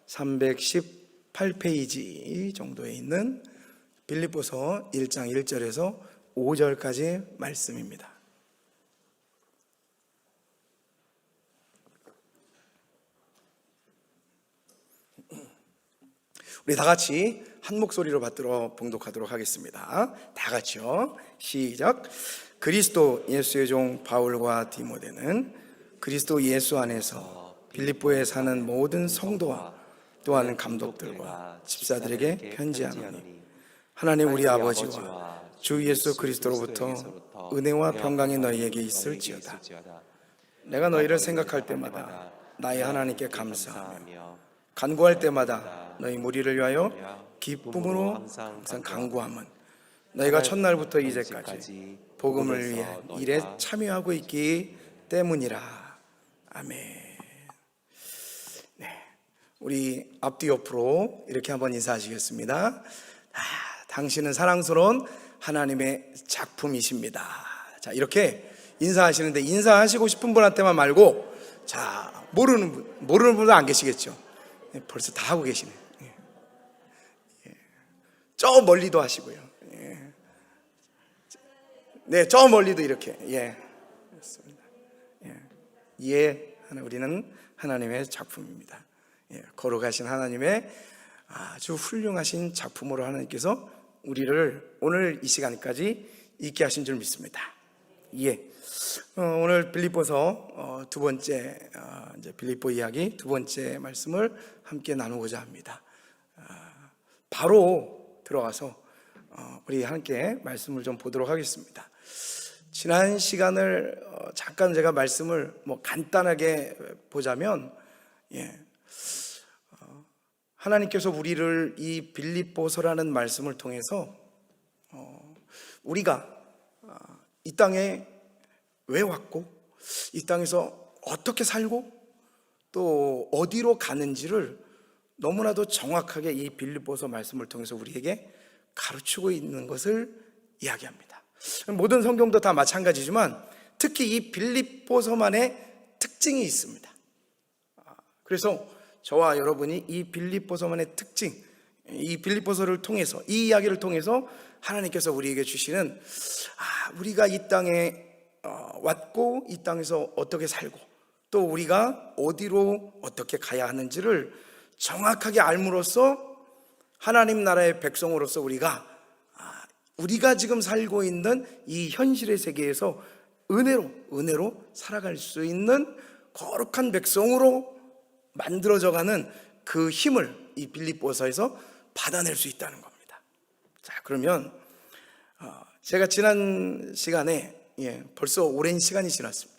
318페이지 정도에 있는 빌립보서 1장 1절에서 5절까지 말씀입니다. 우리 다 같이 한 목소리로 받들어 봉독하도록 하겠습니다. 다 같이요. 시작. 그리스도 예수의 종 바울과 디모데는 그리스도 예수 안에서 빌립보에 사는 모든 성도와 또한 감독들과 집사들에게 편지하노니 하나님 우리 아버지와 주 예수 그리스도로부터 은혜와 평강이 너희에게 있을지어다. 내가 너희를 생각할 때마다 나의 하나님께 감사하며 간구할 때마다 너희 무리를 위하여 기쁨으로 항상 간구함은 너희가 첫날부터 이제까지 복음을 위해 일에 참여하고 있기 때문이라. 아멘. 네, 우리 앞뒤 옆으로 이렇게 한번 인사하시겠습니다. 당신은 사랑스러운 하나님의 작품이십니다. 자, 이렇게 인사하시는데 인사하시고 싶은 분한테만 말고, 자, 모르는 분은 안 계시겠죠? 벌써 다 하고 계시네. 저 멀리도 하시고요. 네, 저 멀리도 이렇게. 그렇습니다. 우리는 하나님의 작품입니다. 거룩하신 하나님의 아주 훌륭하신 작품으로 하나님께서 우리를 오늘 이 시간까지 있게 하신 줄 믿습니다. 오늘 빌립보서 두 번째 이제 빌립보 이야기 두 번째 말씀을 함께 나누고자 합니다. 바로 들어가서 우리 함께 말씀을 좀 보도록 하겠습니다. 지난 시간을 잠깐 제가 말씀을 간단하게 보자면, 하나님께서 우리를 이 빌립보서라는 말씀을 통해서 우리가 이 땅에 왜 왔고 이 땅에서 어떻게 살고 또 어디로 가는지를 너무나도 정확하게 이 빌립보서 말씀을 통해서 우리에게 가르치고 있는 것을 이야기합니다. 모든 성경도 다 마찬가지지만 특히 이 빌립보서만의 특징이 있습니다. 그래서 저와 여러분이 이 빌립보서만의 특징, 이 빌립보서를 통해서, 이 이야기를 통해서 하나님께서 우리에게 주시는 우리가 이 땅에 왔고 이 땅에서 어떻게 살고 또 우리가 어디로 어떻게 가야 하는지를 정확하게 알므로써 하나님 나라의 백성으로서 우리가 지금 살고 있는 이 현실의 세계에서 은혜로 살아갈 수 있는 거룩한 백성으로 만들어져가는 그 힘을 이 빌립보서에서 받아낼 수 있다는 겁니다. 자, 그러면 제가 지난 시간에 벌써 오랜 시간이 지났습니다.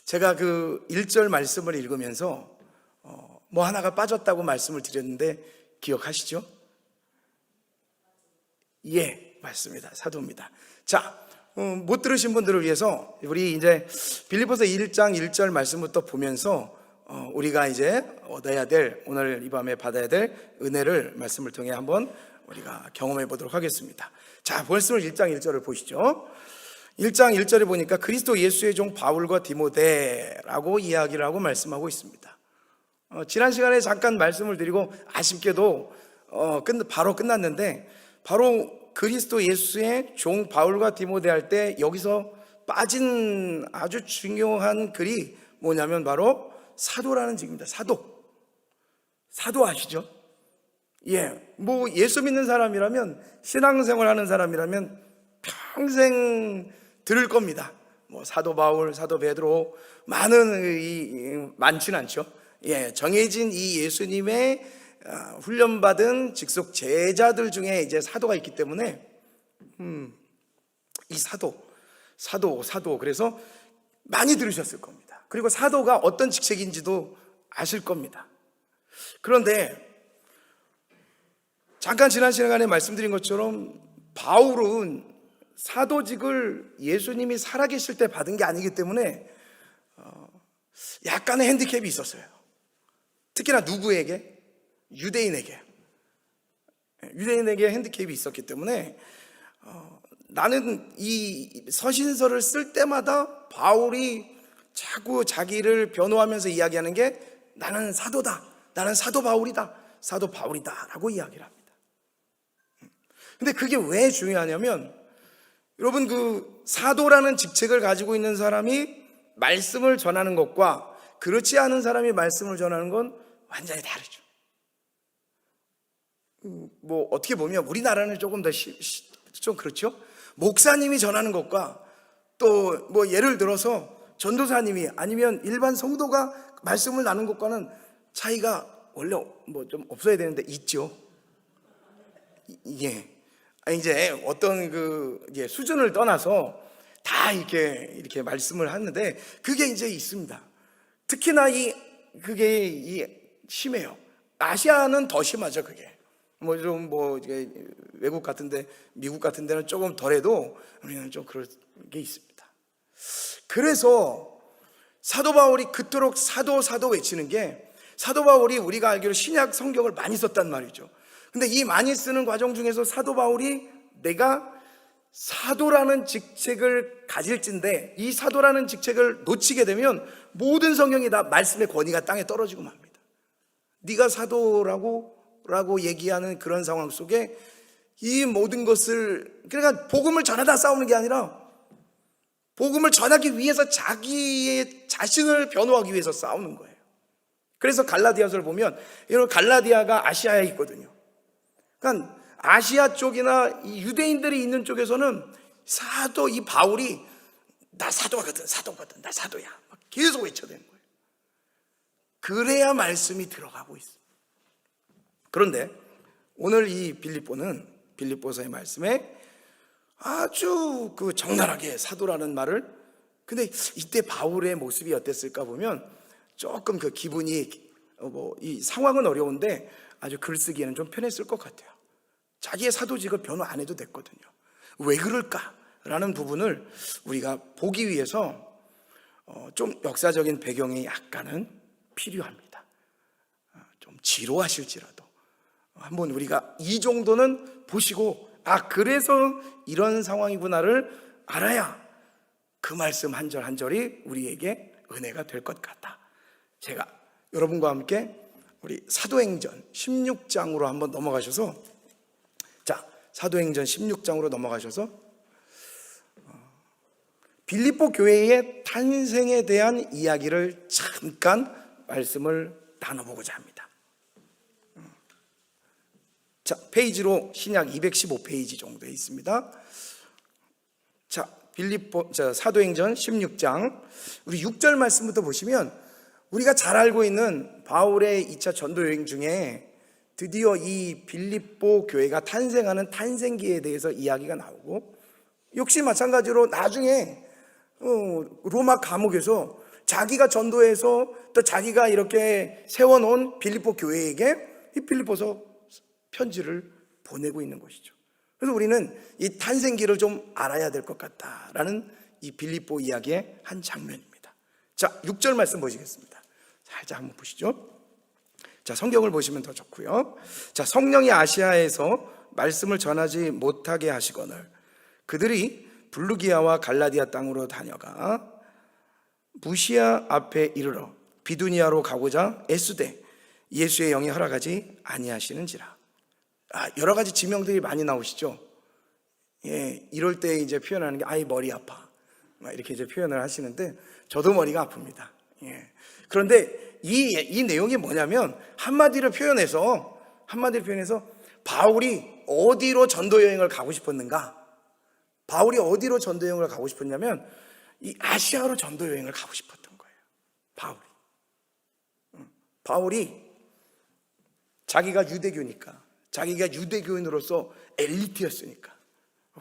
제가 그 1절 말씀을 읽으면서 뭐 하나가 빠졌다고 말씀을 드렸는데 기억하시죠? 맞습니다. 사도입니다. 자, 못 들으신 분들을 위해서 우리 이제 빌립보서 1장 1절 말씀부터 보면서 우리가 이제 얻어야 될, 오늘 이 밤에 받아야 될 은혜를 말씀을 통해 한번 우리가 경험해 보도록 하겠습니다. 자, 말씀을 1장 1절을 보시죠. 1장 1절에 보니까 그리스도 예수의 종 바울과 디모데라고 이야기를 하고 말씀하고 있습니다. 지난 시간에 잠깐 말씀을 드리고 아쉽게도 바로 끝났는데, 바로 그리스도 예수의 종 바울과 디모데 할 때 여기서 빠진 아주 중요한 글이 뭐냐면 바로 사도라는 직입니다. 사도 아시죠? 예수 믿는 사람이라면, 신앙생활 하는 사람이라면 평생 들을 겁니다. 사도 바울, 사도 베드로, 많지는 않죠. 정해진 이 예수님의 훈련받은 직속 제자들 중에 이제 사도가 있기 때문에 이 사도 그래서 많이 들으셨을 겁니다. 그리고 사도가 어떤 직책인지도 아실 겁니다. 그런데 잠깐 지난 시간에 말씀드린 것처럼 바울은 사도직을 예수님이 살아계실 때 받은 게 아니기 때문에 약간의 핸디캡이 있었어요. 특히나 누구에게? 유대인에게 핸디캡이 있었기 때문에 나는 이 서신서를 쓸 때마다 바울이 자꾸 자기를 변호하면서 이야기하는 게 나는 사도다, 나는 사도 바울이다, 사도 바울이다 라고 이야기를 합니다. 근데 그게 왜 중요하냐면, 여러분, 그 사도라는 직책을 가지고 있는 사람이 말씀을 전하는 것과 그렇지 않은 사람이 말씀을 전하는 건 완전히 다르죠. 뭐 어떻게 보면 우리나라는 조금 더 좀 그렇죠. 목사님이 전하는 것과 또 뭐 예를 들어서 전도사님이 아니면 일반 성도가 말씀을 나눈 것과는 차이가 원래 뭐 좀 없어야 되는데 있죠. 예. 이제 어떤 수준을 떠나서 다 이렇게 말씀을 하는데 그게 이제 있습니다. 특히나 그게 심해요. 아시아는 더 심하죠. 그게 이게 외국 같은데, 미국 같은 데는 조금 덜해도 우리는 좀 그런 게 있습니다. 그래서 사도 바울이 그토록 사도 외치는 게, 사도 바울이 우리가 알기로 신약 성경을 많이 썼단 말이죠. 근데 이 많이 쓰는 과정 중에서 사도 바울이 내가 사도라는 직책을 가질진데 이 사도라는 직책을 놓치게 되면 모든 성경이 다 말씀의 권위가 땅에 떨어지고 맙니다. 네가 사도라고 얘기하는 그런 상황 속에 이 모든 것을, 그러니까 복음을 전하다 싸우는 게 아니라 복음을 전하기 위해서 자기의 자신을 변호하기 위해서 싸우는 거예요. 그래서 갈라디아서를 보면, 여러분, 갈라디아가 아시아에 있거든요. 그러니까 아시아 쪽이나 이 유대인들이 있는 쪽에서는 이 바울이 나 사도거든, 나 사도야 막 계속 외쳐대는 거예요. 그래야 말씀이 들어가고 있어요. 그런데 오늘 이 빌립보서의 말씀에 아주 적나라하게 사도라는 말을, 근데 이때 바울의 모습이 어땠을까 보면 조금 기분이 이 상황은 어려운데 아주 글쓰기에는 좀 편했을 것 같아요. 자기의 사도직을 변호 안 해도 됐거든요. 왜 그럴까라는 부분을 우리가 보기 위해서 좀 역사적인 배경이 약간은 필요합니다. 좀 지루하실지라도 한번 우리가 이 정도는 보시고, 그래서 이런 상황이구나를 알아야 그 말씀 한 절 한 절이 우리에게 은혜가 될 것 같다. 제가 여러분과 함께 우리 사도행전 16장으로 한번 넘어가셔서, 사도행전 16장으로 넘어가셔서 빌립보 교회의 탄생에 대한 이야기를 잠깐 말씀을 나눠보고자 합니다. 페이지로 신약 215페이지 정도에 있습니다. 사도행전 16장 우리 6절 말씀부터 보시면, 우리가 잘 알고 있는 바울의 2차 전도 여행 중에 드디어 이 빌립보 교회가 탄생하는 탄생기에 대해서 이야기가 나오고, 역시 마찬가지로 나중에 로마 감옥에서 자기가 전도해서 또 자기가 이렇게 세워놓은 빌립보 교회에게 이 빌립보서 편지를 보내고 있는 것이죠. 그래서 우리는 이 탄생기를 좀 알아야 될 것 같다라는 이 빌립보 이야기의 한 장면입니다. 6절 말씀 보시겠습니다. 살짝 한번 보시죠. 성경을 보시면 더 좋고요. 성령이 아시아에서 말씀을 전하지 못하게 하시거늘 그들이 블루기아와 갈라디아 땅으로 다녀가 무시아 앞에 이르러 비두니아로 가고자 애쓰되 예수의 영이 허락하지 아니하시는지라. 여러 가지 지명들이 많이 나오시죠. 이럴 때 이제 표현하는 게 아이 머리 아파 이렇게 이제 표현을 하시는데, 저도 머리가 아픕니다. 그런데 이 내용이 뭐냐면, 한마디로 표현해서 바울이 어디로 전도 여행을 가고 싶었는가? 바울이 어디로 전도 여행을 가고 싶었냐면 이 아시아로 전도 여행을 가고 싶었던 거예요. 바울이 자기가 유대교니까, 자기가 유대교인으로서 엘리트였으니까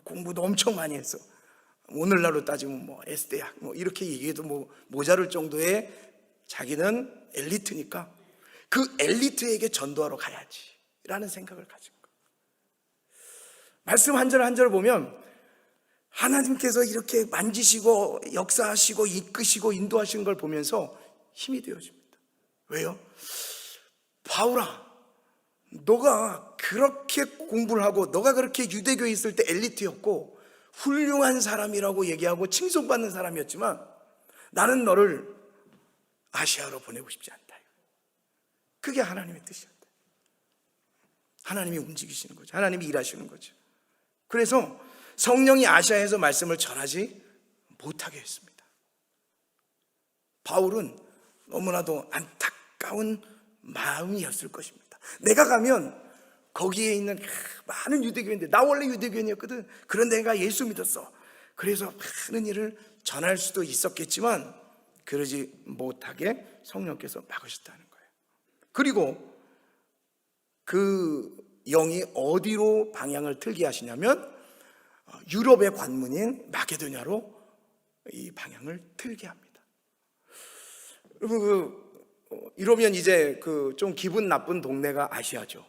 공부도 엄청 많이 했어. 오늘날로 따지면 S대학 이렇게 얘기해도 모자랄 정도의 자기는 엘리트니까 그 엘리트에게 전도하러 가야지 라는 생각을 가진 거예요. 말씀 한 절 한 절 보면 하나님께서 이렇게 만지시고 역사하시고 이끄시고 인도하시는 걸 보면서 힘이 되어집니다. 왜요? 바울아, 너가 그렇게 공부를 하고 너가 그렇게 유대교에 있을 때 엘리트였고 훌륭한 사람이라고 얘기하고 칭송받는 사람이었지만 나는 너를 아시아로 보내고 싶지 않다. 그게 하나님의 뜻이었다. 하나님이 움직이시는 거죠. 하나님이 일하시는 거죠. 그래서 성령이 아시아에서 말씀을 전하지 못하게 했습니다. 바울은 너무나도 안타까운 마음이었을 것입니다. 내가 가면 거기에 있는 많은 유대교인들, 나 원래 유대교인이었거든. 그런데 내가 예수 믿었어. 그래서 많은 일을 전할 수도 있었겠지만 그러지 못하게 성령께서 막으셨다는 거예요. 그리고 그 영이 어디로 방향을 틀게 하시냐면 유럽의 관문인 마게도냐로 이 방향을 틀게 합니다. 이러면 이제 좀 기분 나쁜 동네가 아시아죠.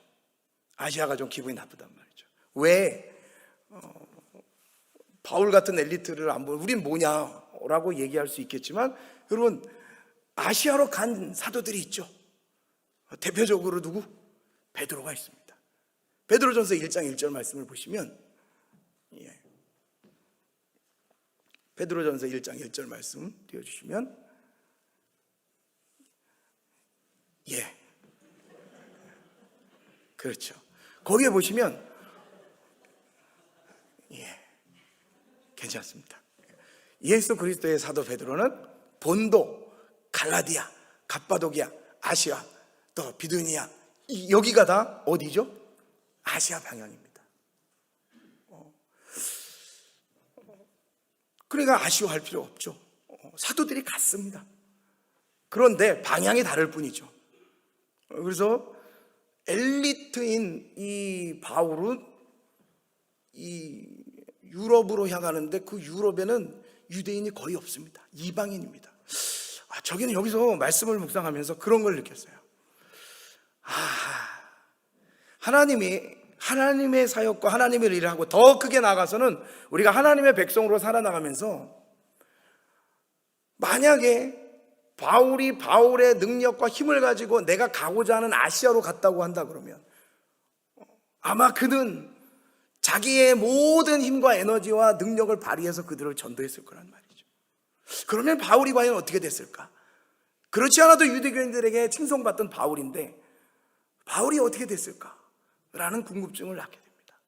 아시아가 좀 기분이 나쁘단 말이죠. 왜 바울 같은 엘리트를 안 보면 우린 뭐냐라고 얘기할 수 있겠지만, 여러분 아시아로 간 사도들이 있죠. 대표적으로 누구? 베드로가 있습니다. 베드로전서 1장 1절 말씀을 보시면, 베드로전서 1장 1절 말씀 띄워주시면, 그렇죠. 거기에 보시면 괜찮습니다. 예수 그리스도의 사도 베드로는 본도, 갈라디아, 갑바도기아, 아시아, 또 비두니아, 여기가 다 어디죠? 아시아 방향입니다. 그러니까 아쉬워할 필요 없죠. 사도들이 같습니다. 그런데 방향이 다를 뿐이죠. 그래서 엘리트인 이 바울은 이 유럽으로 향하는데 그 유럽에는 유대인이 거의 없습니다. 이방인입니다. 저기는 여기서 말씀을 묵상하면서 그런 걸 느꼈어요. 하나님의 사역과 하나님의 일을 하고 더 크게 나아가서는 우리가 하나님의 백성으로 살아나가면서 만약에 바울이 바울의 능력과 힘을 가지고 내가 가고자 하는 아시아로 갔다고 한다 그러면 아마 그는 자기의 모든 힘과 에너지와 능력을 발휘해서 그들을 전도했을 거란 말이죠. 그러면 바울이 과연 어떻게 됐을까? 그렇지 않아도 유대교인들에게 칭송받던 바울인데 바울이 어떻게 됐을까? 라는 궁금증을 낳게 됩니다.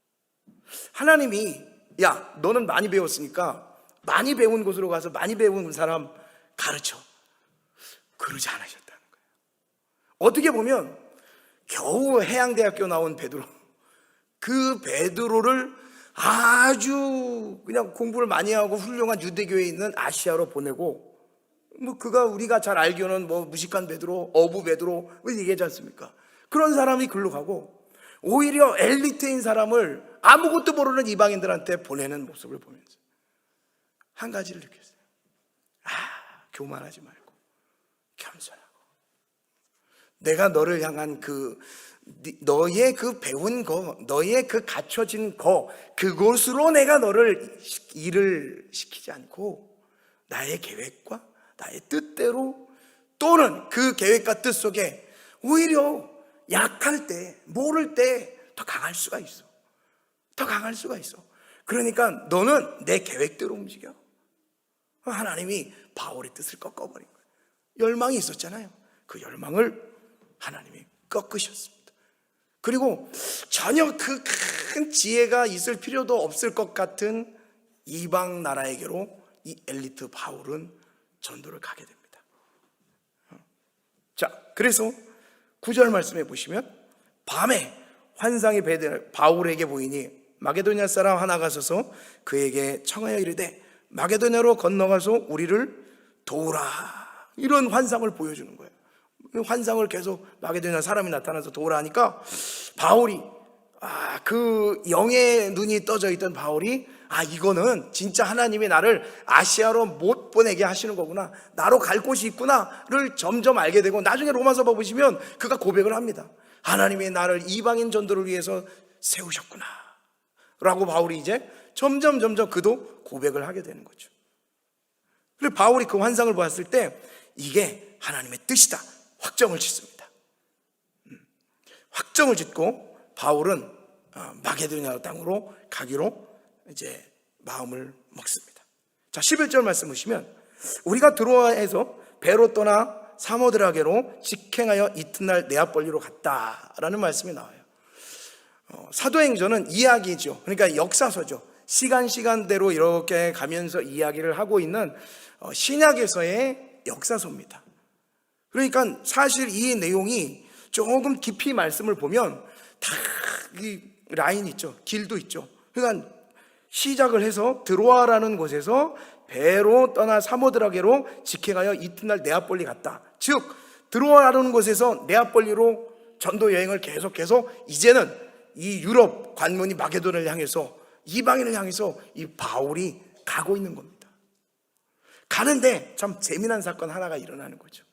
하나님이 야, 너는 많이 배웠으니까 많이 배운 곳으로 가서 많이 배운 사람 가르쳐, 그러지 않으셨다는 거예요. 어떻게 보면 겨우 해양대학교 나온 베드로, 그 베드로를 아주 그냥 공부를 많이 하고 훌륭한 유대교에 있는 아시아로 보내고, 그가 우리가 잘 알기로는 무식한 베드로, 어부 베드로 얘기하지 않습니까? 그런 사람이 글로 가고 오히려 엘리트인 사람을 아무것도 모르는 이방인들한테 보내는 모습을 보면서 한 가지를 느꼈어요. 교만하지 말고 겸손하고, 내가 너를 향한 너의 그 배운 거, 너의 그 갖춰진 거, 그곳으로 내가 너를 일을 시키지 않고 나의 계획과 나의 뜻대로, 또는 그 계획과 뜻 속에 오히려 약할 때, 모를 때 더 강할 수가 있어. 더 강할 수가 있어. 그러니까 너는 내 계획대로 움직여. 하나님이 바울의 뜻을 꺾어버린 거예요. 열망이 있었잖아요. 그 열망을 하나님이 꺾으셨습니다. 그리고 전혀 그 큰 지혜가 있을 필요도 없을 것 같은 이방 나라에게로 이 엘리트 바울은 전도를 가게 됩니다. 자, 그래서 9절 말씀해 보시면, 밤에 환상이 바울에게 보이니 마게도냐 사람 하나가 서서 그에게 청하여 이르되 마게도냐로 건너가서 우리를 도우라, 이런 환상을 보여주는 거예요. 환상을 계속 마게도냐 사람이 나타나서 도우라 하니까 바울이 그 영의 눈이 떠져 있던 바울이 이거는 진짜 하나님이 나를 아시아로 못 보내게 하시는 거구나, 나로 갈 곳이 있구나를 점점 알게 되고, 나중에 로마서 보시면 그가 고백을 합니다. 하나님이 나를 이방인 전도를 위해서 세우셨구나 라고 바울이 이제 점점 그도 고백을 하게 되는 거죠. 그리고 바울이 그 환상을 보았을 때 이게 하나님의 뜻이다 확정을 짓습니다. 확정을 짓고 바울은 마게도냐 땅으로 가기로 이제 마음을 먹습니다. 자, 11절 말씀 보시면, 우리가 드로아에서 배로 떠나 사모들에게로 직행하여 이튿날 네아폴리로 갔다라는 말씀이 나와요. 사도행전은 이야기죠. 그러니까 역사서죠. 시간대로 이렇게 가면서 이야기를 하고 있는 신약에서의 역사서입니다. 그러니까 사실 이 내용이 조금 깊이 말씀을 보면 다 이 라인이 있죠. 길도 있죠. 그러니까 시작을 해서 드로아라는 곳에서 배로 떠나 사모드라게로 직행하여 이튿날 네아폴리 갔다. 즉 드로아라는 곳에서 네아폴리로 전도 여행을 계속해서 이제는 이 유럽 관문이 마게도를 향해서 이방인을 향해서 이 바울이 가고 있는 겁니다. 가는데 참 재미난 사건 하나가 일어나는 거죠.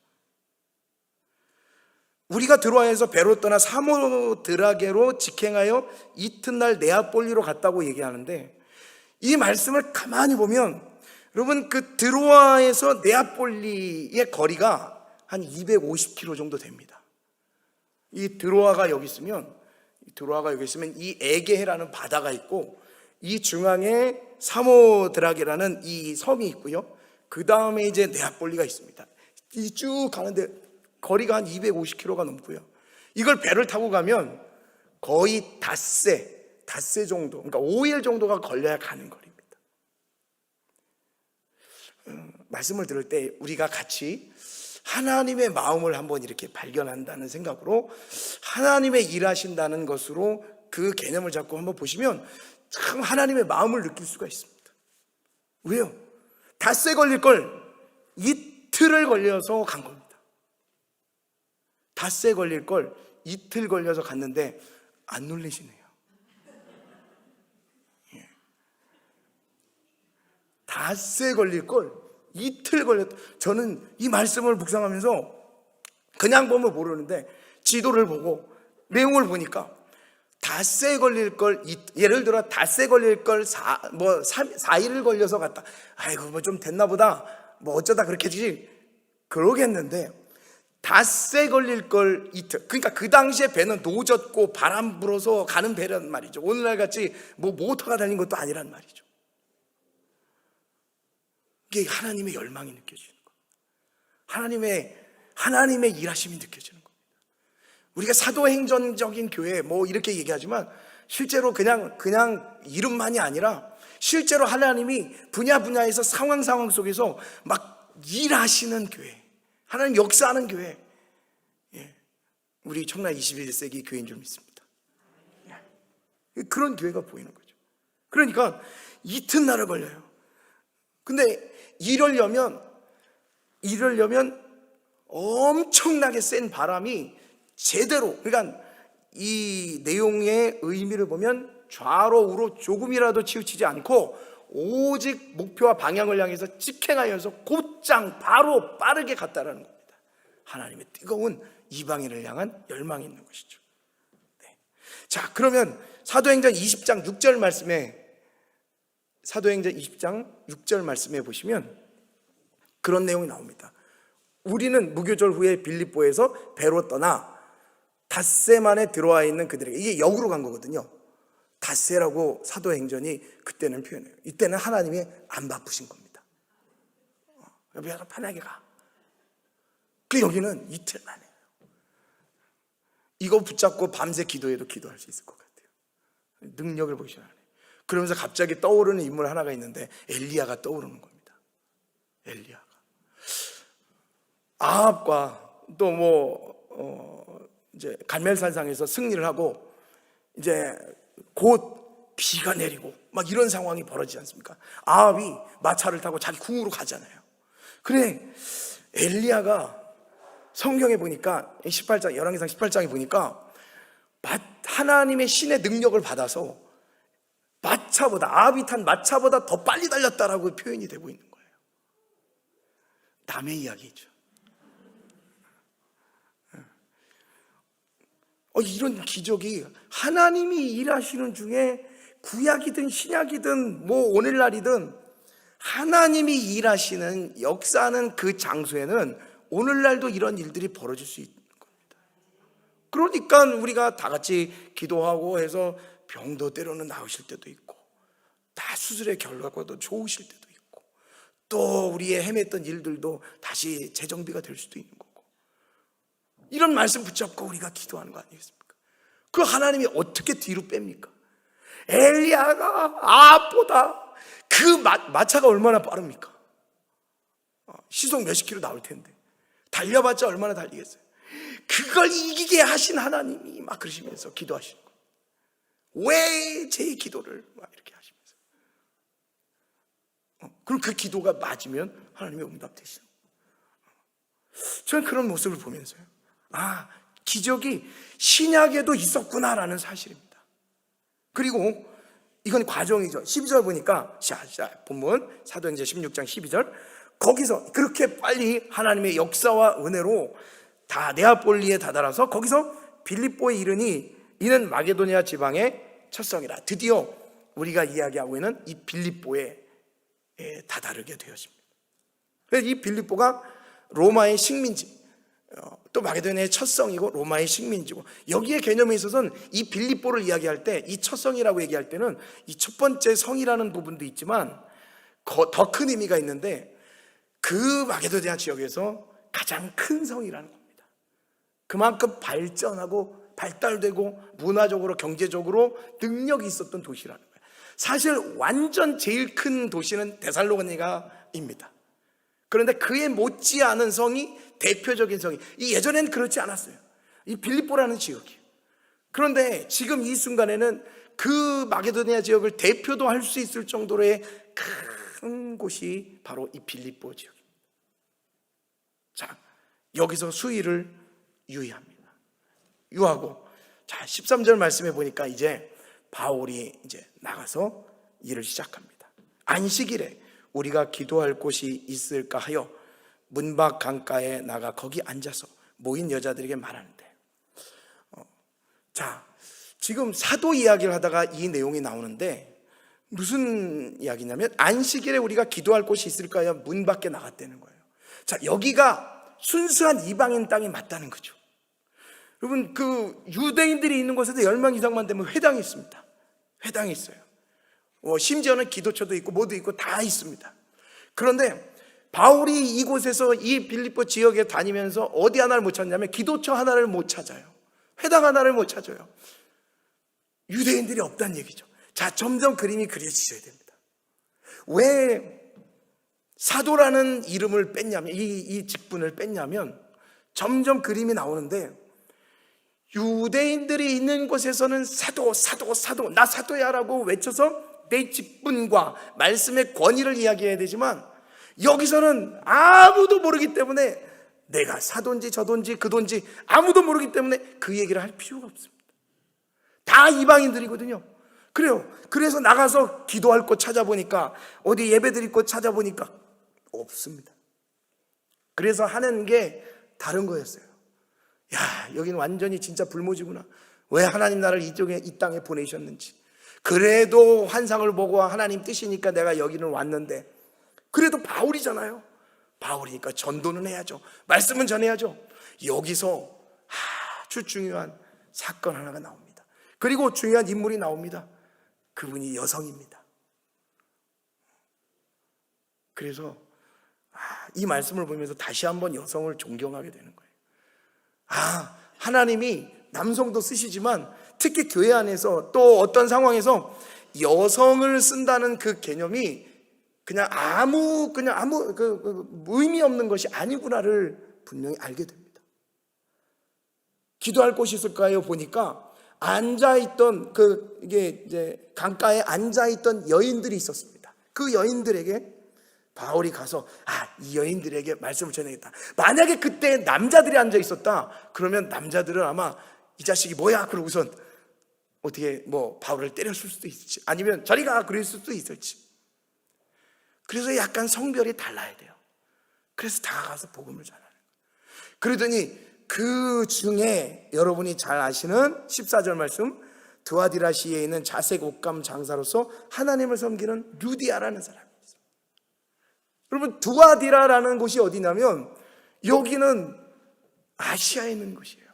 우리가 드로아에서 배로 떠나 사모드라게로 직행하여 이튿날 네아폴리로 갔다고 얘기하는데, 이 말씀을 가만히 보면 여러분 그 드로아에서 네아폴리의 거리가 한 250km 정도 됩니다. 이 드로아가 여기 있으면 이 에게해라는 바다가 있고, 이 중앙에 사모드라게라는 이 섬이 있고요. 그 다음에 이제 네아폴리가 있습니다. 이 쭉 가는데 거리가 한 250km가 넘고요. 이걸 배를 타고 가면 거의 닷새 정도, 그러니까 5일 정도가 걸려야 가는 거리입니다. 말씀을 들을 때 우리가 같이 하나님의 마음을 한번 이렇게 발견한다는 생각으로 하나님의 일하신다는 것으로 그 개념을 잡고 한번 보시면 참 하나님의 마음을 느낄 수가 있습니다. 왜요? 닷새 걸릴 걸 이틀을 걸려서 간 겁니다. 닷새 걸릴 걸 이틀 걸려서 갔는데 안 놀리시네요. 닷새 걸릴 걸 이틀 걸렸다. 저는 이 말씀을 묵상하면서 그냥 보면 모르는데 지도를 보고 내용을 보니까 닷새 걸릴 걸, 예를 들어 닷새 걸릴 걸 4일을 걸려서 갔다. 아이고 뭐 좀 됐나 보다. 뭐 어쩌다 그렇게 되지. 그러겠는데 닷새 걸릴 걸 이틀. 그러니까 그 당시에 배는 노젓고 바람 불어서 가는 배란 말이죠. 오늘날 같이 뭐 모터가 달린 것도 아니란 말이죠. 이게 하나님의 열망이 느껴지는 거예요. 하나님의 일하심이 느껴지는 겁니다. 우리가 사도행전적인 교회 뭐 이렇게 얘기하지만 실제로 그냥 이름만이 아니라 실제로 하나님이 분야에서 상황 속에서 막 일하시는 교회, 하나님 역사하는 교회, 우리 청라 21세기 교회인 줄 믿습니다. 그런 교회가 보이는 거죠. 그러니까 이튿날을 걸려요. 근데 이러려면 엄청나게 센 바람이 제대로, 그러니까 이 내용의 의미를 보면 좌로 우로 조금이라도 치우치지 않고 오직 목표와 방향을 향해서 직행하여서 곧장 바로 빠르게 갔다라는 겁니다. 하나님의 뜨거운 이방인을 향한 열망이 있는 것이죠. 네. 자, 그러면 사도행전 20장 6절 말씀에 보시면 그런 내용이 나옵니다. 우리는 무교절 후에 빌립보에서 배로 떠나 닷새 만에 들어와 있는 그들에게, 이게 역으로 간 거거든요. 닷새라고 사도행전이 그때는 표현해요. 이때는 하나님이 안 바쁘신 겁니다. 편하게 가. 그 여기는 이틀 만에. 이거 붙잡고 밤새 기도해도 기도할 수 있을 것 같아요. 능력을 보시나요? 그러면서 갑자기 떠오르는 인물 하나가 있는데 엘리야가 떠오르는 겁니다. 엘리야가 아합과 또 이제 갈멜산상에서 승리를 하고 이제 곧 비가 내리고 막 이런 상황이 벌어지지 않습니까? 아합이 마차를 타고 자기 궁으로 가잖아요. 그래 엘리야가 성경에 보니까 18장 열왕기상 18장에 보니까 하나님의 신의 능력을 받아서 아합이 탄 마차보다 더 빨리 달렸다라고 표현이 되고 있는 거예요. 남의 이야기죠. 이런 기적이 하나님이 일하시는 중에 구약이든 신약이든 뭐 오늘날이든 하나님이 일하시는 역사하는 그 장소에는 오늘날도 이런 일들이 벌어질 수 있는 겁니다. 그러니까 우리가 다 같이 기도하고 해서 병도 때로는 나으실 때도 있고 다 수술의 결과도 좋으실 때도 있고 또 우리의 헤맸던 일들도 다시 재정비가 될 수도 있는 거고 이런 말씀 붙잡고 우리가 기도하는 거 아니겠습니까? 그 하나님이 어떻게 뒤로 뺍니까? 엘리야가 아합보다 그 마차가 얼마나 빠릅니까? 시속 몇십 킬로 나올 텐데 달려봤자 얼마나 달리겠어요? 그걸 이기게 하신 하나님이 막 그러시면서 기도하시는 거예요. 왜 제 기도를 막 이렇게 하시면서 그럼 그 기도가 맞으면 하나님의 응답되시는 거예요. 저는 그런 모습을 보면서요, 기적이 신약에도 있었구나라는 사실입니다. 그리고 이건 과정이죠. 12절 보니까 본문 사도행전 16장 12절, 거기서 그렇게 빨리 하나님의 역사와 은혜로 다 네아폴리에 다다라서 거기서 빌립보에 이르니 이는 마게도니아 지방의 첫 성이라. 드디어 우리가 이야기하고 있는 이 빌립보에 다다르게 되었습니다. 그래서 이 빌립보가 로마의 식민지, 또 마게도니아의 첫 성이고 로마의 식민지고, 여기에 개념에 있어서는 이 빌립보를 이야기할 때 이 첫 성이라고 얘기할 때는 이 첫 번째 성이라는 부분도 있지만 더 큰 의미가 있는데, 그 마게도니아 지역에서 가장 큰 성이라는 겁니다. 그만큼 발전하고 발달되고 문화적으로 경제적으로 능력이 있었던 도시라는 거예요. 사실 완전 제일 큰 도시는 데살로니가입니다. 그런데 그에 못지않은 성이, 대표적인 성이, 이 예전엔 그렇지 않았어요. 이 빌립보라는 지역이에요. 그런데 지금 이 순간에는 그 마게도니아 지역을 대표도 할 수 있을 정도로의 큰 곳이 바로 이 빌립보 지역입니다. 자, 여기서 수위를 유의합니다. 유하고, 자, 13절 말씀해 보니까 이제 바울이 이제 나가서 일을 시작합니다. 안식일에 우리가 기도할 곳이 있을까 하여 문 밖 강가에 나가 거기 앉아서 모인 여자들에게 말하는데, 자, 지금 사도 이야기를 하다가 이 내용이 나오는데 무슨 이야기냐면, 안식일에 우리가 기도할 곳이 있을까 하여 문 밖에 나갔다는 거예요. 자, 여기가 순수한 이방인 땅이 맞다는 거죠. 여러분, 그 유대인들이 있는 곳에도 10명 이상만 되면 회당이 있습니다. 회당이 있어요. 심지어는 기도처도 있고 뭐도 있고 다 있습니다. 그런데 바울이 이곳에서 이 빌립보 지역에 다니면서 어디 하나를 못 찾냐면 기도처 하나를 못 찾아요. 회당 하나를 못 찾아요. 유대인들이 없다는 얘기죠. 자, 점점 그림이 그려지셔야 됩니다. 왜 사도라는 이름을 뺐냐면, 이 직분을 뺐냐면, 점점 그림이 나오는데, 유대인들이 있는 곳에서는 사도, 나 사도야 라고 외쳐서 내 직분과 말씀의 권위를 이야기해야 되지만, 여기서는 아무도 모르기 때문에 내가 사도인지 저도인지 그도인지 아무도 모르기 때문에 그 얘기를 할 필요가 없습니다. 다 이방인들이거든요. 그래요. 그래서 나가서 기도할 곳 찾아보니까, 어디 예배드릴 곳 찾아보니까 없습니다. 그래서 하는 게 다른 거였어요. 야, 여기는 완전히 진짜 불모지구나. 왜 하나님 나를 이 땅에 보내셨는지. 그래도 환상을 보고 하나님 뜻이니까 내가 여기는 왔는데, 그래도 바울이잖아요. 바울이니까 전도는 해야죠. 말씀은 전해야죠. 여기서 아주 중요한 사건 하나가 나옵니다. 그리고 중요한 인물이 나옵니다. 그분이 여성입니다. 그래서 이 말씀을 보면서 다시 한번 여성을 존경하게 되는 거예요. 하나님이 남성도 쓰시지만 특히 교회 안에서 또 어떤 상황에서 여성을 쓴다는 그 개념이 그냥 아무 의미 없는 것이 아니구나를 분명히 알게 됩니다. 기도할 곳이 있을까요? 보니까 앉아있던 이게 이제 강가에 앉아있던 여인들이 있었습니다. 그 여인들에게 바울이 가서 이 여인들에게 말씀을 전해야겠다. 만약에 그때 남자들이 앉아 있었다 그러면 남자들은 아마 이 자식이 뭐야? 그러고 우선 어떻게 바울을 때렸을 수도 있을지, 아니면 저리 가 그랬을 수도 있을지. 그래서 약간 성별이 달라야 돼요. 그래서 다가가서 복음을 전하는 거예요. 그러더니 그 중에 여러분이 잘 아시는 14절 말씀, 드와디라시에 있는 자색 옷감 장사로서 하나님을 섬기는 루디아라는 사람이 있어요. 여러분, 드와디라라는 곳이 어디냐면 여기는 아시아에 있는 곳이에요.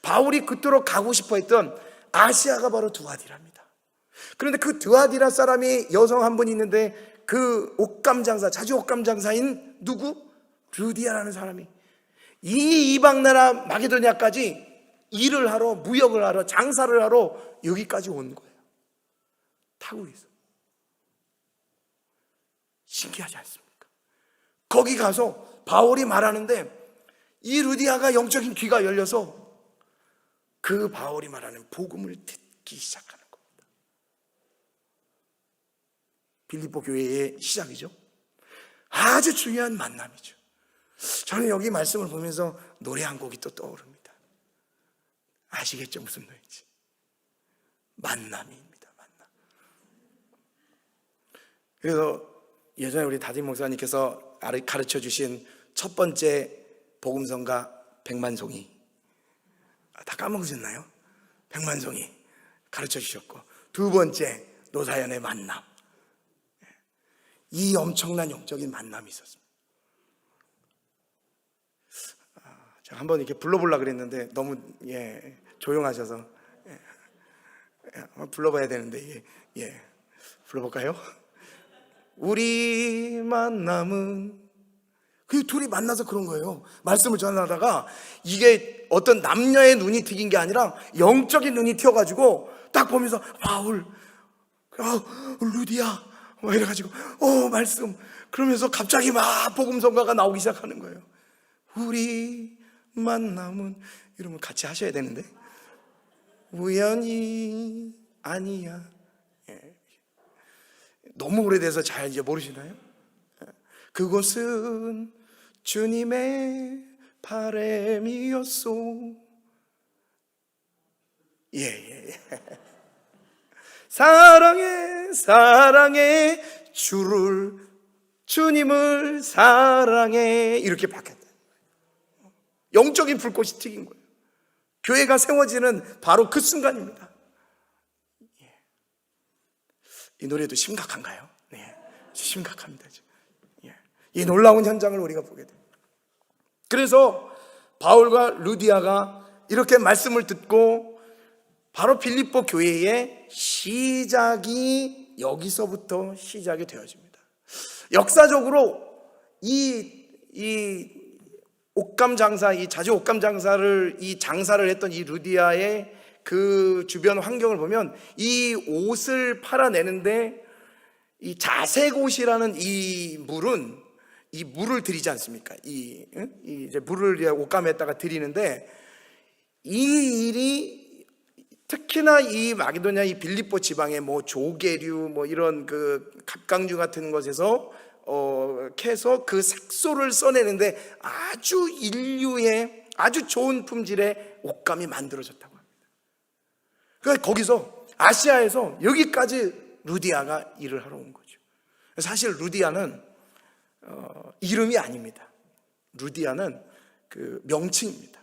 바울이 그토록 가고 싶어 했던 아시아가 바로 드와디라입니다. 그런데 그 드와디라 사람이 여성 한 분 있는데, 그 옷감 장사, 자주 옷감 장사인 누구? 루디아라는 사람이 이 이방 나라 마게도냐까지 일을 하러, 무역을 하러, 장사를 하러 여기까지 온 거예요. 타국에서. 신기하지 않습니까? 거기 가서 바울이 말하는데 이 루디아가 영적인 귀가 열려서 그 바울이 말하는 복음을 듣기 시작하는 겁니다. 빌립보 교회의 시작이죠. 아주 중요한 만남이죠. 저는 여기 말씀을 보면서 노래 한 곡이 또 떠오릅니다. 아시겠죠? 무슨 노래인지. 만남입니다. 만남. 그래서 예전에 우리 다dim 목사님께서 가르쳐 주신 첫 번째 복음성가 백만송이, 다 까먹으셨나요? 백만송이 가르쳐 주셨고, 두 번째 노사연의 만남. 이 엄청난 영적인 만남이 있었습니다. 제가 한번 이렇게 불러보려고 그랬는데 너무 조용하셔서 한번 불러봐야 되는데 불러볼까요? 우리 만남은, 그 둘이 만나서 그런 거예요. 말씀을 전하다가 이게 어떤 남녀의 눈이 트인 게 아니라 영적인 눈이 튀어가지고 딱 보면서 바울, 루디아 이래가지고 말씀, 그러면서 갑자기 막 복음성가가 나오기 시작하는 거예요. 우리 만남은, 이러면 같이 하셔야 되는데, 우연이 아니야. 너무 오래돼서 잘 이제 모르시나요? 그곳은 주님의 바람이었소. 사랑해 사랑해 주님을 사랑해, 이렇게 바뀌었다. 영적인 불꽃이 튀긴 거예요. 교회가 세워지는 바로 그 순간입니다. 이 노래도 심각한가요? 네, 심각합니다. 이 놀라운 현장을 우리가 보게 됩니다. 그래서 바울과 루디아가 이렇게 말씀을 듣고 바로 빌립보 교회의 시작이 여기서부터 시작이 되어집니다. 역사적으로 이 옷감 장사, 이 자주 옷감 장사를 했던 이 루디아의 그 주변 환경을 보면 이 옷을 팔아내는데 이 자색옷이라는 이 물을 들이지 않습니까? 이제 물을 옷감에다가 들이는데, 이 일이 특히나 이 마게도냐, 이 빌립보 지방의 조개류 이런 그 갑각류 같은 것에서 캐서 그 색소를 써내는데 아주 인류의 아주 좋은 품질의 옷감이 만들어졌다고 합니다. 그러니까 거기서 아시아에서 여기까지 루디아가 일을 하러 온 거죠. 사실 루디아는 이름이 아닙니다. 루디아는 그 명칭입니다.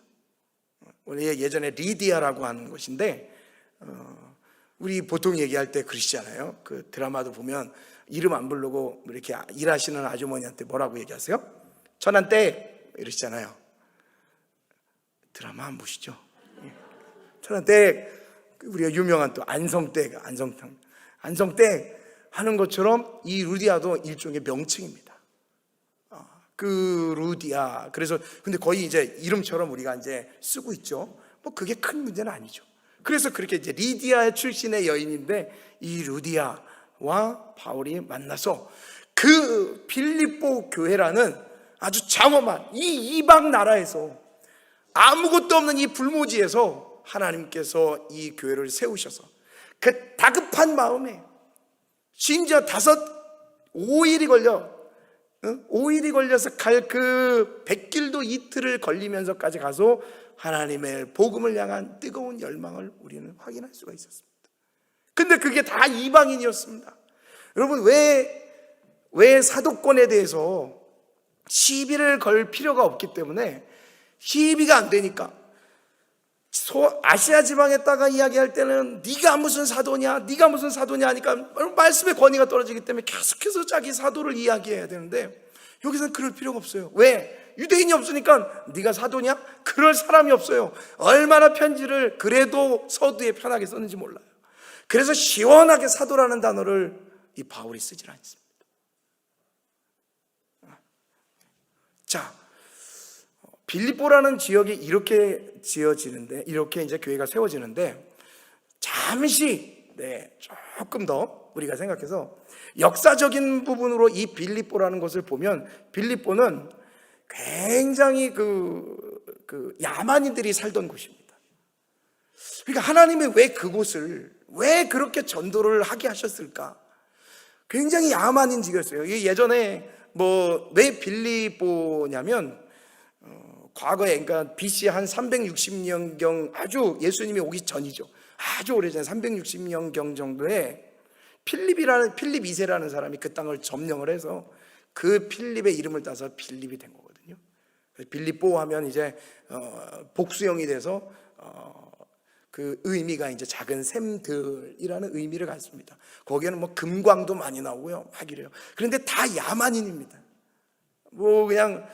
원래 예전에 리디아라고 하는 것인데, 우리 보통 얘기할 때 그러시잖아요. 그 드라마도 보면 이름 안 부르고 이렇게 일하시는 아주머니한테 뭐라고 얘기하세요? 천안댁 이러시잖아요. 드라마 안 보시죠? 천안댁, 우리가 유명한 또 안성댁, 안성댁 하는 것처럼 이 루디아도 일종의 명칭입니다. 그 루디아, 그래서 근데 거의 이제 이름처럼 우리가 이제 쓰고 있죠. 그게 큰 문제는 아니죠. 그래서 그렇게 이제 리디아 출신의 여인인데 이 루디아와 바울이 만나서 그 빌립보 교회라는 아주 장엄한 이 이방 나라에서 아무것도 없는 이 불모지에서 하나님께서 이 교회를 세우셔서 그 다급한 마음에 심지어 5일이 걸려서 갈 그 백길도 이틀을 걸리면서까지 가서 하나님의 복음을 향한 뜨거운 열망을 우리는 확인할 수가 있었습니다. 근데 그게 다 이방인이었습니다. 여러분, 왜 사도권에 대해서 시비를 걸 필요가 없기 때문에, 시비가 안 되니까 아시아 지방에다가 이야기할 때는 네가 무슨 사도냐 하니까 말씀의 권위가 떨어지기 때문에 계속해서 자기 사도를 이야기해야 되는데, 여기서는 그럴 필요가 없어요. 왜? 유대인이 없으니까 네가 사도냐? 그럴 사람이 없어요. 얼마나 편지를 그래도 서두에 편하게 썼는지 몰라요. 그래서 시원하게 사도라는 단어를 이 바울이 쓰질 않습니다. 자, 빌립보라는 지역이 이렇게 지어지는데, 이렇게 이제 교회가 세워지는데, 잠시 조금 더 우리가 생각해서 역사적인 부분으로 이 빌립보라는 것을 보면, 빌립보는 굉장히 그 야만인들이 살던 곳입니다. 그러니까 하나님이 왜 그곳을 왜 그렇게 전도를 하게 하셨을까? 굉장히 야만인 지역이었어요. 예전에 왜 빌립보냐면, 과거에, 그러니까 BC 한 360년경, 아주 예수님이 오기 전이죠. 아주 오래전 360년경 정도에 필립 2세라는 사람이 그 땅을 점령을 해서 그 필립의 이름을 따서 빌립이 된 거거든요. 빌립보 하면 이제 복수형이 돼서 그 의미가 이제 작은 샘들이라는 의미를 갖습니다. 거기에는 금광도 많이 나오고요, 막 이래요. 그런데 다 야만인입니다. 그냥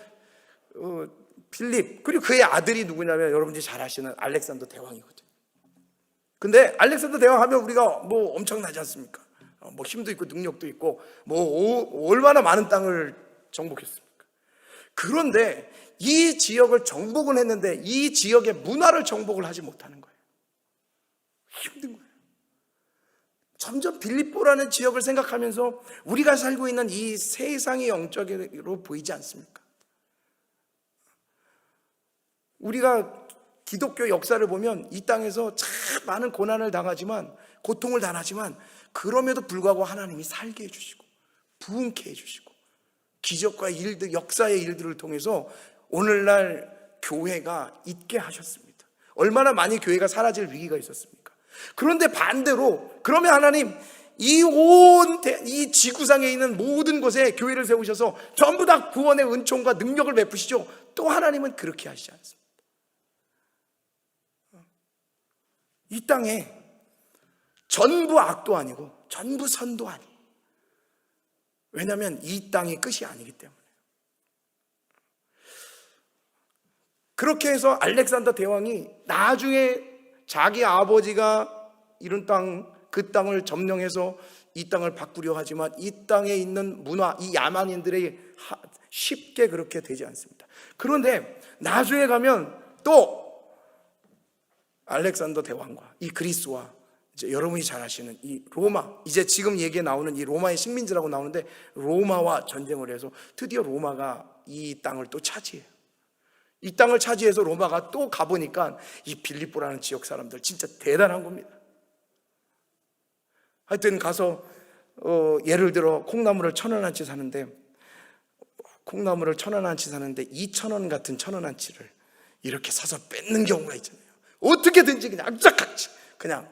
필립, 그리고 그의 아들이 누구냐면 여러분들이 잘 아시는 알렉산더 대왕이거든요. 근데 알렉산더 대왕 하면 우리가 엄청나지 않습니까? 힘도 있고 능력도 있고 얼마나 많은 땅을 정복했습니까? 그런데 이 지역을 정복은 했는데 이 지역의 문화를 정복을 하지 못하는 거예요. 힘든 거예요. 점점 빌립보라는 지역을 생각하면서 우리가 살고 있는 이 세상이 영적으로 보이지 않습니까? 우리가 기독교 역사를 보면 이 땅에서 참 많은 고난을 당하지만, 고통을 당하지만, 그럼에도 불구하고 하나님이 살게 해주시고 부흥케 해주시고 기적과 일들, 역사의 일들을 통해서 오늘날 교회가 있게 하셨습니다. 얼마나 많이 교회가 사라질 위기가 있었습니까? 그런데 반대로, 그러면 하나님 이 지구상에 있는 모든 곳에 교회를 세우셔서 전부 다 구원의 은총과 능력을 베푸시죠. 또 하나님은 그렇게 하시지 않습니다. 이 땅에 전부 악도 아니고 전부 선도 아니에요. 왜냐하면 이 땅이 끝이 아니기 때문에. 그렇게 해서 알렉산더 대왕이 나중에 자기 아버지가 이룬 땅, 그 땅을 점령해서 이 땅을 바꾸려 하지만 이 땅에 있는 문화, 이 야만인들에게 쉽게 그렇게 되지 않습니다. 그런데 나중에 가면 또 알렉산더 대왕과 이 그리스와 이제 여러분이 잘 아시는 이 로마, 이제 지금 얘기에 나오는 이 로마의 식민지라고 나오는데, 로마와 전쟁을 해서 드디어 로마가 이 땅을 또 차지해요. 이 땅을 차지해서 로마가 또 가보니까 이 빌립보라는 지역 사람들 진짜 대단한 겁니다. 하여튼 가서 예를 들어 콩나물을 1,000원어치 사는데, 콩나물을 1,000원어치 사는데 2,000원 같은 1,000원어치를 이렇게 사서 뺏는 경우가 있잖아요. 어떻게든지 그냥 악착같이 그냥,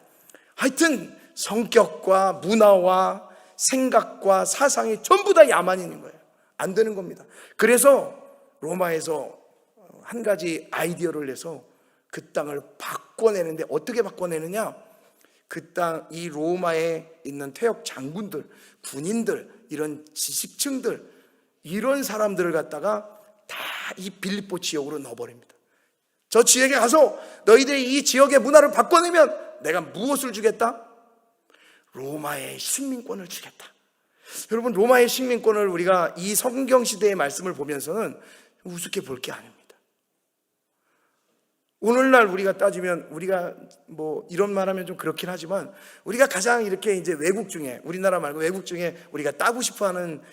하여튼 성격과 문화와 생각과 사상이 전부 다 야만인인 거예요. 안 되는 겁니다. 그래서 로마에서 한 가지 아이디어를 내서 그 땅을 바꿔내는데, 어떻게 바꿔내느냐, 그 땅, 이 로마에 있는 퇴역 장군들, 군인들, 이런 지식층들, 이런 사람들을 갖다가 다 이 빌립보 지역으로 넣어버립니다. 저 지역에 가서 너희들이 이 지역의 문화를 바꿔내면 내가 무엇을 주겠다? 로마의 식민권을 주겠다. 여러분, 로마의 식민권을 우리가 이 성경 시대의 말씀을 보면서는 우습게 볼 게 아닙니다. 오늘날 우리가 따지면, 우리가 이런 말 하면 좀 그렇긴 하지만, 우리가 가장 이렇게 이제 외국 중에, 우리나라 말고 외국 중에 우리가 따고 싶어 하는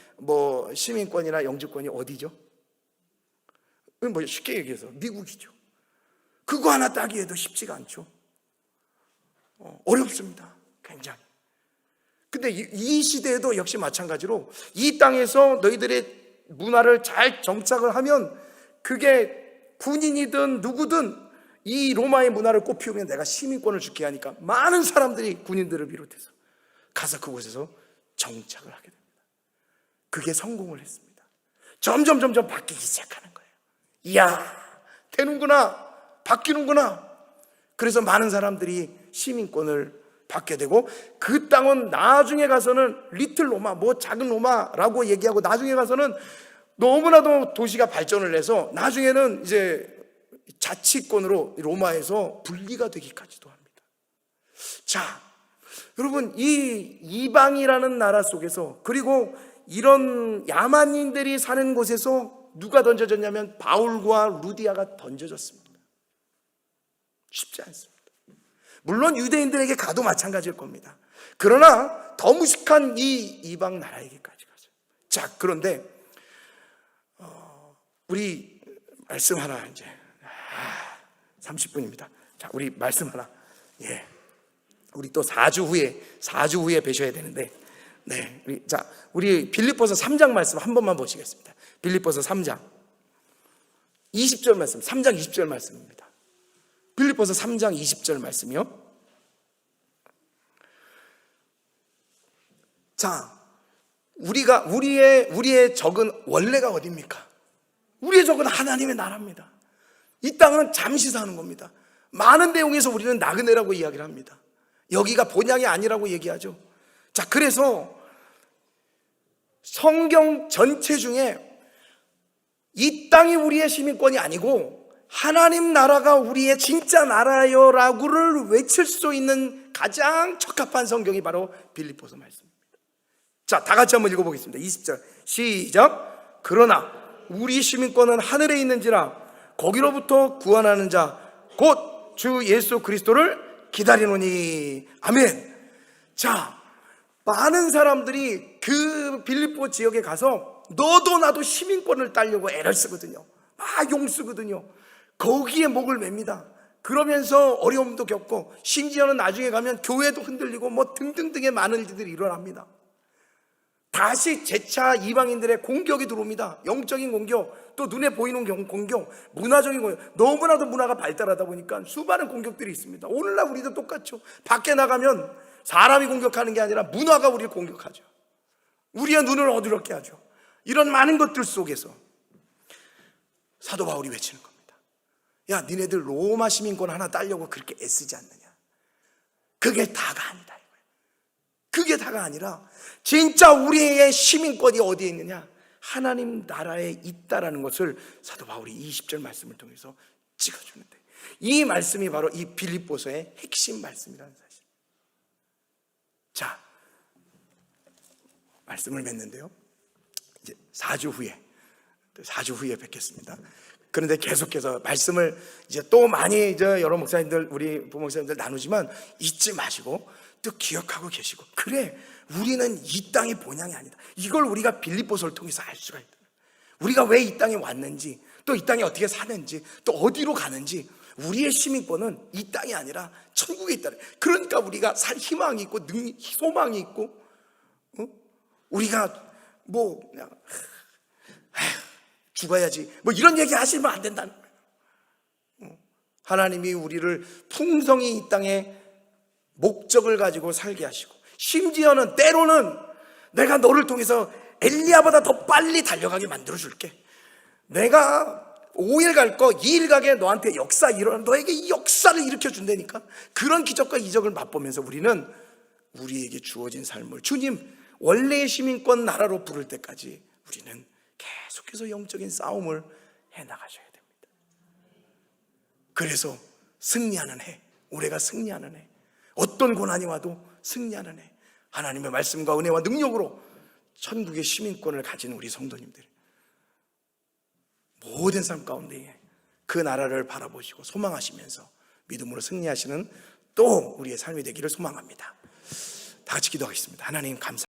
시민권이나 영주권이 어디죠? 쉽게 얘기해서 미국이죠. 그거 하나 따기에도 쉽지가 않죠. 어렵습니다. 굉장히. 근데 이 시대에도 역시 마찬가지로 이 땅에서 너희들의 문화를 잘 정착을 하면, 그게 군인이든 누구든 이 로마의 문화를 꽃피우면 내가 시민권을 주게 하니까 많은 사람들이, 군인들을 비롯해서 가서 그곳에서 정착을 하게 됩니다. 그게 성공을 했습니다. 점점 바뀌기 시작하는 거예요. 이야, 되는구나, 바뀌는구나. 그래서 많은 사람들이 시민권을 받게 되고, 그 땅은 나중에 가서는 리틀 로마, 작은 로마라고 얘기하고, 나중에 가서는 너무나도 도시가 발전을 해서 나중에는 이제 자치권으로 로마에서 분리가 되기까지도 합니다. 자, 여러분, 이 이방이라는 나라 속에서, 그리고 이런 야만인들이 사는 곳에서 누가 던져졌냐면 바울과 루디아가 던져졌습니다. 쉽지 않습니다. 물론 유대인들에게 가도 마찬가지일 겁니다. 그러나 더 무식한 이 이방 나라에게까지 가죠. 자, 그런데 우리 말씀 하나 이제 30분입니다. 자, 우리 말씀 하나. 예. 우리 또 4주 후에 뵈셔야 되는데, 네. 우리 빌립보서 3장 말씀 한 번만 보시겠습니다. 빌립보서 3장 20절 말씀, 3장 20절 말씀입니다. 빌립보서 3장 20절 말씀이요. 자, 우리의 적은 원래가 어디입니까? 우리의 적은 하나님의 나라입니다. 이 땅은 잠시 사는 겁니다. 많은 내용에서 우리는 나그네라고 이야기를 합니다. 여기가 본향이 아니라고 얘기하죠. 자, 그래서 성경 전체 중에 이 땅이 우리의 시민권이 아니고 하나님 나라가 우리의 진짜 나라여라고를 외칠 수 있는 가장 적합한 성경이 바로 빌립보서 말씀입니다. 자, 다 같이 한번 읽어보겠습니다. 20절 시작. 그러나 우리 시민권은 하늘에 있는지라 거기로부터 구원하는 자 곧 주 예수 그리스도를 기다리노니. 아멘. 자, 많은 사람들이 그 빌립보 지역에 가서 너도 나도 시민권을 따려고 애를 쓰거든요. 막 용쓰거든요. 거기에 목을 맵니다. 그러면서 어려움도 겪고 심지어는 나중에 가면 교회도 흔들리고 뭐 등등등의 많은 일들이 일어납니다. 다시 재차 이방인들의 공격이 들어옵니다. 영적인 공격, 또 눈에 보이는 공격, 문화적인 공격. 너무나도 문화가 발달하다 보니까 수많은 공격들이 있습니다. 오늘날 우리도 똑같죠. 밖에 나가면 사람이 공격하는 게 아니라 문화가 우리를 공격하죠. 우리의 눈을 어두럽게 하죠. 이런 많은 것들 속에서 사도 바울이 외치는 겁니다. 야, 니네들 로마 시민권 하나 따려고 그렇게 애쓰지 않느냐. 그게 다가 아니다. 그게 다가 아니라 진짜 우리의 시민권이 어디에 있느냐? 하나님 나라에 있다라는 것을 사도 바울이 20절 말씀을 통해서 찍어주는데, 이 말씀이 바로 이 빌립보서의 핵심 말씀이라는 사실. 자, 말씀을 맺는데요, 이제 4주 후에 뵙겠습니다. 그런데 계속해서 말씀을 이제 또 많이 여러 목사님들, 우리 부목사님들 나누지만 잊지 마시고 또 기억하고 계시고, 그래, 우리는 이 땅이 본향이 아니다. 이걸 우리가 빌립보서를 통해서 알 수가 있다. 우리가 왜 이 땅에 왔는지, 또 이 땅에 어떻게 사는지, 또 어디로 가는지, 우리의 시민권은 이 땅이 아니라 천국에 있다. 그러니까 우리가 살 희망이 있고 소망이 있고, 우리가 뭐 그냥 죽어야지 뭐 이런 얘기 하시면 안 된다는 거예요. 하나님이 우리를 풍성히 이 땅에 목적을 가지고 살게 하시고, 심지어는 때로는 내가 너를 통해서 엘리야보다 더 빨리 달려가게 만들어 줄게. 내가 5일 갈 거 2일 가게 너한테 역사 일어나, 너에게 이 역사를 일으켜 준다니까. 그런 기적과 이적을 맛보면서 우리는 우리에게 주어진 삶을 주님 원래의 시민권 나라로 부를 때까지 우리는 계속해서 영적인 싸움을 해나가셔야 됩니다. 그래서 승리하는 해, 올해가 승리하는 해, 어떤 고난이 와도 승리하는 해, 하나님의 말씀과 은혜와 능력으로 천국의 시민권을 가진 우리 성도님들, 모든 삶 가운데 그 나라를 바라보시고 소망하시면서 믿음으로 승리하시는 또 우리의 삶이 되기를 소망합니다. 다 같이 기도하겠습니다. 하나님 감사합니다.